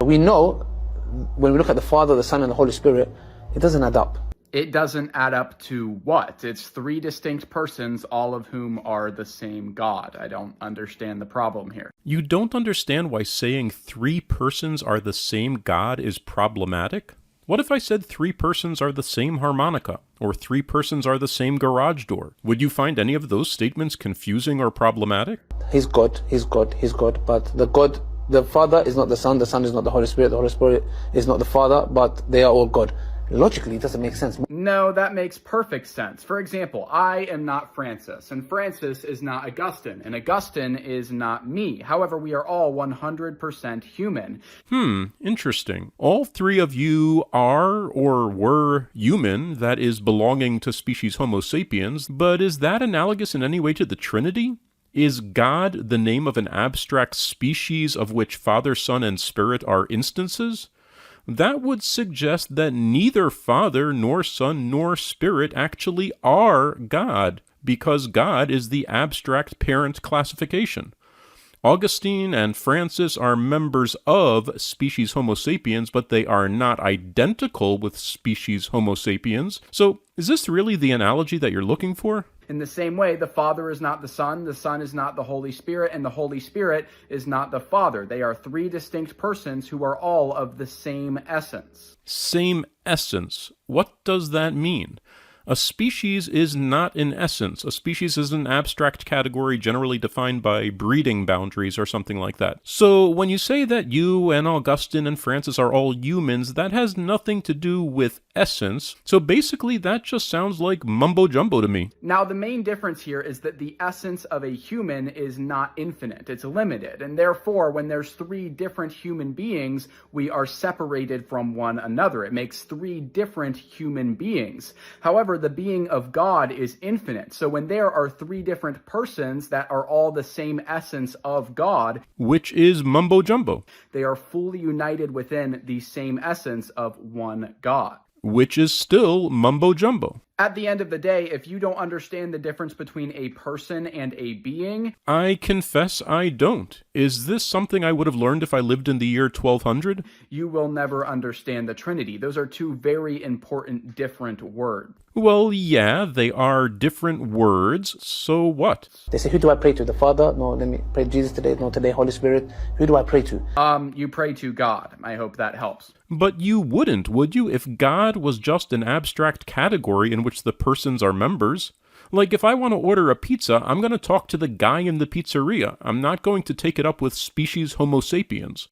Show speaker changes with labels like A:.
A: We know when we look at the Father, the Son, and the Holy Spirit, it doesn't add up.
B: It doesn't add up to what? It's three distinct persons, all of whom are the same God. I don't understand the problem here.
C: You don't understand why saying three persons are the same God is problematic? What if I said three persons are the same harmonica, or three persons are the same garage door? Would you find any of those statements confusing or problematic?
A: He's God, but the Father is not the Son is not the Holy Spirit is not the Father, but they are all God. Logically, it doesn't make sense.
B: No, that makes perfect sense. For example, I am not Francis, and Francis is not Augustine, and Augustine is not me. However, we are all 100% human.
C: Interesting. All three of you are or were human, that is, belonging to species Homo sapiens, but is that analogous in any way to the Trinity? Is God the name of an abstract species of which Father, Son, and Spirit are instances? That would suggest that neither Father, nor Son, nor Spirit actually are God, because God is the abstract parent classification. Augustine and Francis are members of species Homo sapiens, but they are not identical with species Homo sapiens. So, is this really the analogy that you're looking for?
B: In the same way, the Father is not the Son is not the Holy Spirit, and the Holy Spirit is not the Father. They are three distinct persons who are all of the same essence.
C: Same essence. What does that mean? A species is not an essence. A species is an abstract category generally defined by breeding boundaries or something like that. So when you say that you and Augustine and Francis are all humans, that has nothing to do with essence. So basically that just sounds like mumbo-jumbo to me.
B: Now the main difference here is that the essence of a human is not infinite. It's limited. And therefore, when there's three different human beings, we are separated from one another. It makes three different human beings. However, the being of God is infinite. So when there are three different persons that are all the same essence of God,
C: which is mumbo-jumbo,
B: they are fully united within the same essence of one God,
C: which is still mumbo-jumbo.
B: At the end of the day, if you don't understand the difference between a person and a being...
C: I confess I don't. Is this something I would have learned if I lived in the year 1200?
B: You will never understand the Trinity. Those are two very important different words.
C: Well, yeah, they are different words, so what?
A: They say, who do I pray to? The Father? No, let me pray to Jesus today. No, today, Holy Spirit. Who do I pray to?
B: You pray to God. I hope that helps.
C: But you wouldn't, would you, if God was just an abstract category in which the persons are members? Like, if I want to order a pizza, I'm going to talk to the guy in the pizzeria. I'm not going to take it up with species Homo sapiens.